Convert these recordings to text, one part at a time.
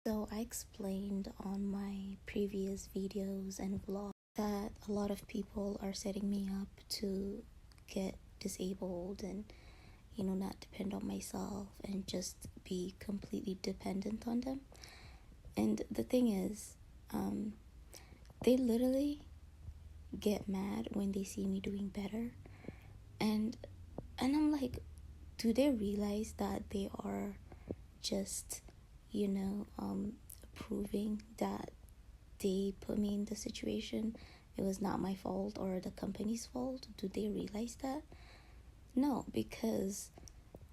So I explained on my previous videos and vlogs that a lot of people are setting me up to get disabled and not depend on myself and just be completely dependent on them. And the thing is, they literally get mad when they see me doing better. And I'm like, do they realize that they are just, proving that they put me in the situation? It was not my fault or the company's fault. Do they realize that? No, because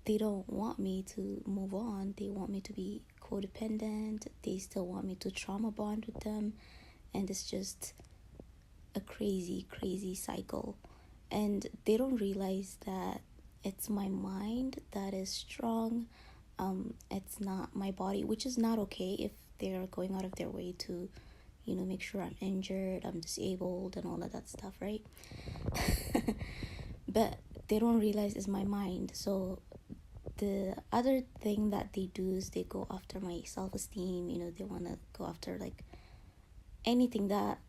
they don't want me to move on. They want me to be codependent. They still want me to trauma bond with them. And it's just a crazy, crazy cycle. And they don't realize that it's my mind that is strong. It's not my body, which is not okay if they're going out of their way to, make sure I'm injured, I'm disabled, and all of that stuff, right? But they don't realize it's my mind. So the other thing that they do is they go after my self-esteem. They want to go after like anything that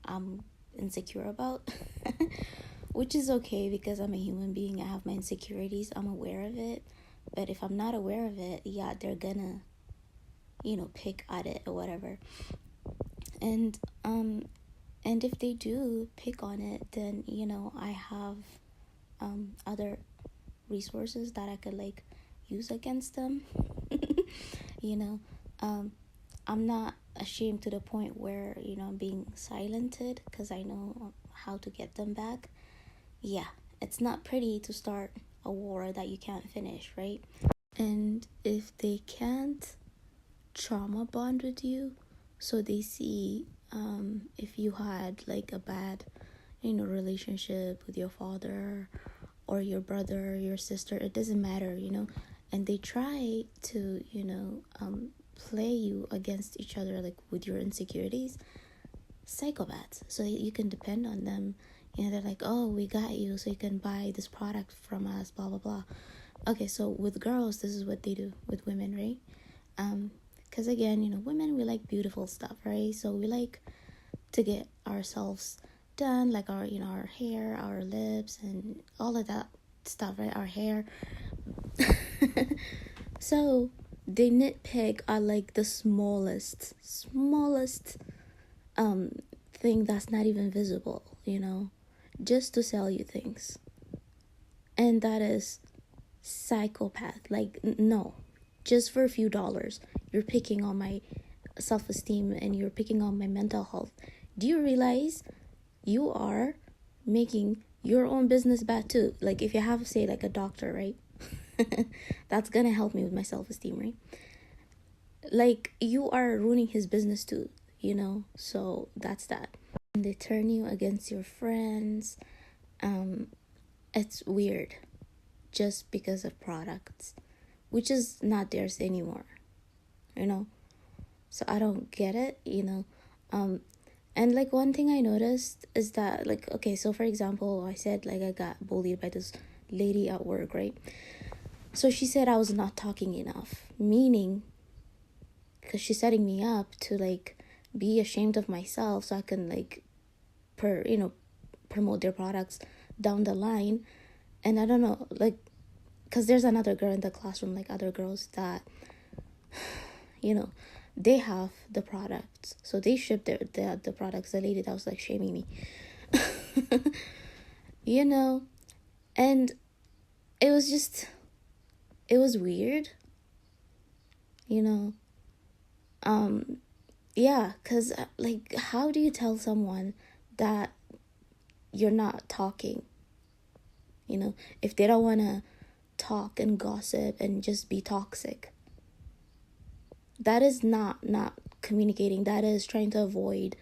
I'm insecure about. Which is okay because I'm a human being. I have my insecurities, I'm aware of it. But if I'm not aware of it, yeah, they're gonna pick at it or whatever. And if they do pick on it, then I have other resources that I could like use against them. you know I'm not ashamed to the point where I'm being silenced because I know how to get them back. Yeah, it's not pretty to start a war that you can't finish, right? And if they can't trauma bond with you, so they see if you had like a bad relationship with your father or your brother, your sister, it doesn't matter, and they try to play you against each other, like with your insecurities. Psychopaths, so you can depend on them. They're like, oh, we got you so you can buy this product from us, blah blah blah. Okay, so with girls, this is what they do with women, right? Because again, women, we like beautiful stuff, right? So we like to get ourselves done, like our hair, our lips, and all of that stuff, right? Our hair. So they nitpick at like the smallest thing that's not even visible, just to sell you things. And that is psychopath. Like, no, just for a few dollars, you're picking on my self-esteem and you're picking on my mental health. Do you realize you are making your own business bad too? Like, if you have, say, like a doctor, right? That's gonna help me with my self-esteem, right? Like, you are ruining his business too, so that's that. And they turn you against your friends. It's weird, just because of products, which is not theirs anymore, so I don't get it. And like, one thing I noticed is that, like, okay, so for example, I said like I got bullied by this lady at work, right? So she said I was not talking enough, meaning because she's setting me up to like be ashamed of myself so I can like promote their products down the line. And I don't know, like, because there's another girl in the classroom, like other girls that they have the products, so they ship the products. The lady that was like shaming me, and it was weird, yeah, because like, how do you tell someone that you're not talking, if they don't want to talk and gossip and just be toxic? That is not communicating. That is trying to avoid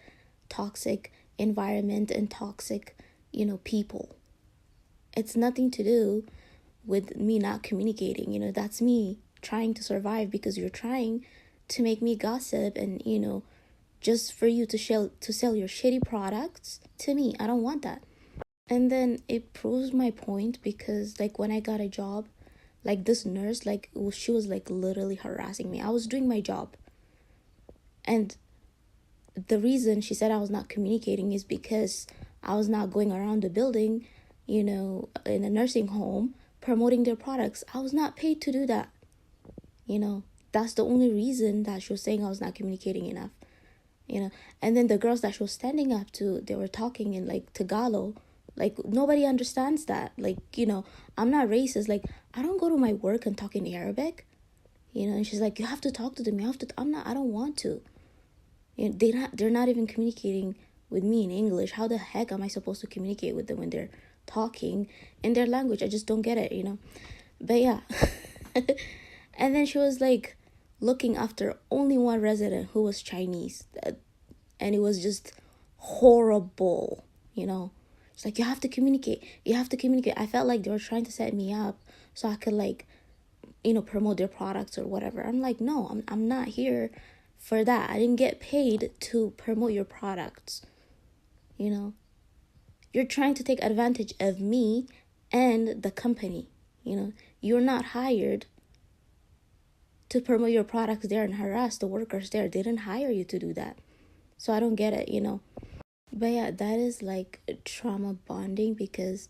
toxic environment and toxic people. It's nothing to do with me not communicating. That's me trying to survive because you're trying to make me gossip and just for you to sell your shitty products to me. I don't want that. And then it proves my point because like when I got a job, like this nurse, like she was like literally harassing me. I was doing my job, And the reason she said I was not communicating is because I was not going around the building, in a nursing home promoting their products. I was not paid to do that. That's the only reason that she was saying I was not communicating enough. And then the girls that she was standing up to, they were talking in like Tagalog. Like, nobody understands that. Like, I'm not racist. Like, I don't go to my work and talk in Arabic. And she's like, you have to talk to them. I don't want to. They're not even communicating with me in English. How the heck am I supposed to communicate with them when they're talking in their language? I just don't get it, But yeah. And then she was like looking after only one resident who was Chinese. And it was just horrible, It's like, you have to communicate. You have to communicate. I felt like they were trying to set me up so I could like, promote their products or whatever. I'm like, no, I'm not here for that. I didn't get paid to promote your products. You're trying to take advantage of me and the company. You're not hired to promote your products there and harass the workers there. They didn't hire you to do that. So I don't get it, But yeah, that is like trauma bonding, because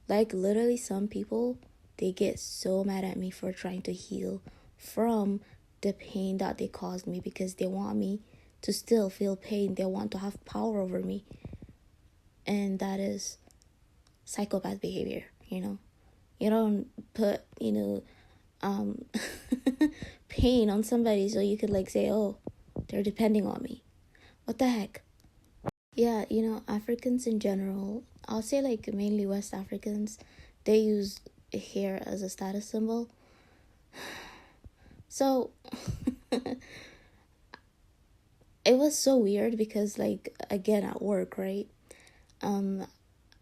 like literally some people, they get so mad at me for trying to heal from the pain that they caused me, because they want me to still feel pain. They want to have power over me. And that is psychopath behavior, You don't put, pain on somebody so you could like say, oh, they're depending on me. What the heck? Yeah, Africans in general, I'll say like mainly West Africans, they use hair as a status symbol. So it was so weird because like, again, at work, right?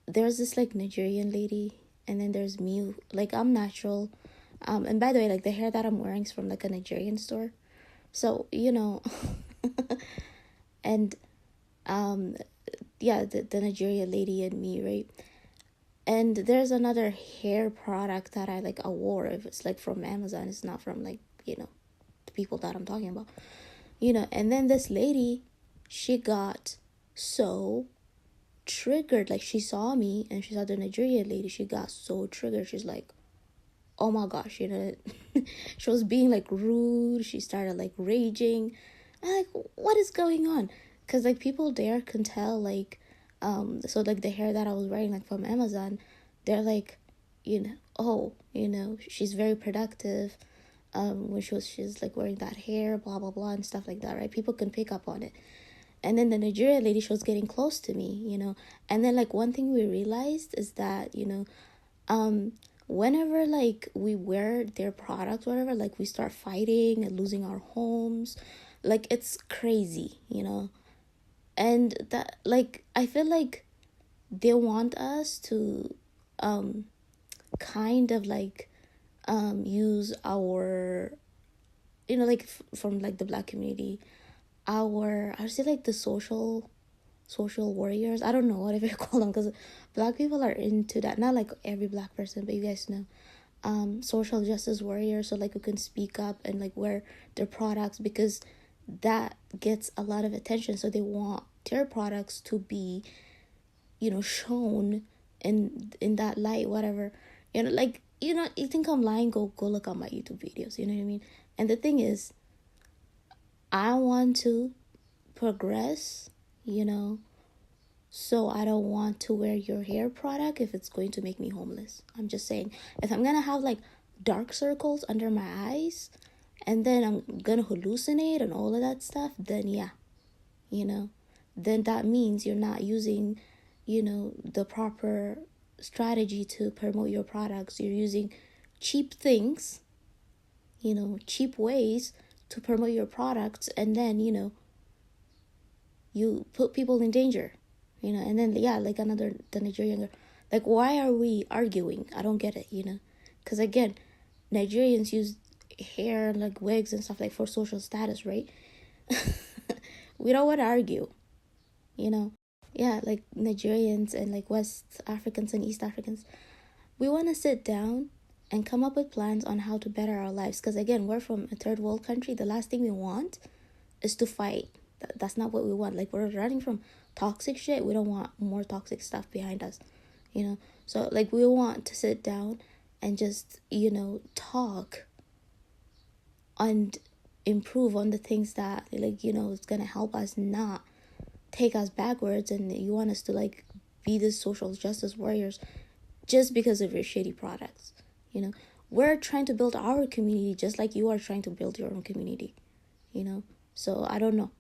There's this like Nigerian lady, and then there's me, like I'm natural. And by the way, like the hair that I'm wearing is from like a Nigerian store. So, and yeah, the Nigerian lady and me, right? And there's another hair product that I like, a wore. If it's like from Amazon, it's not from like, the people that I'm talking about. And then this lady, she got so triggered. Like, she saw me and she saw the Nigerian lady. She got so triggered. She's like, oh my gosh, she was being like rude. She started like raging. I'm like, what is going on? Because like people there can tell, like, so like the hair that I was wearing like from Amazon, they're like, she's very productive. When she's like wearing that hair, blah blah blah and stuff like that, right? People can pick up on it. And then the Nigerian lady, she was getting close to me, and then like one thing we realized is that, whenever like we wear their product, whatever, like we start fighting and losing our homes, like it's crazy, and that, like, I feel like they want us to kind of like use our, like from like the Black community, I would say like the social warriors. I don't know whatever you call them, because Black people are into that. Not like every Black person, but you guys know, social justice warriors. So like, who can speak up and like wear their products, because that gets a lot of attention. So they want their products to be, shown in that light, whatever. Like, you think I'm lying, go look at my YouTube videos, you know what I mean? And the thing is, I want to progress, so I don't want to wear your hair product if it's going to make me homeless. I'm just saying, if I'm gonna have like dark circles under my eyes, and then I'm gonna hallucinate and all of that stuff, then yeah, then that means you're not using, the proper strategy to promote your products. You're using cheap things, cheap ways to promote your products, and then, you put people in danger, and then, yeah, like the Nigerian girl. Like, why are we arguing? I don't get it, because again, Nigerians use hair and like wigs and stuff like for social status, right? We don't want to argue, yeah, like Nigerians and like West Africans and East Africans, we want to sit down and come up with plans on how to better our lives, because again, we're from a third world country. The last thing we want is to fight, That's not what we want. Like, we're running from toxic shit. We don't want more toxic stuff behind us, you know. So like, we want to sit down and just, you know, talk and improve on the things that, like, you know, it's gonna help us, not take us backwards. And you want us to like be this social justice warriors just because of your shitty products, you know. We're trying to build our community just like you are trying to build your own community, you know. So I don't know,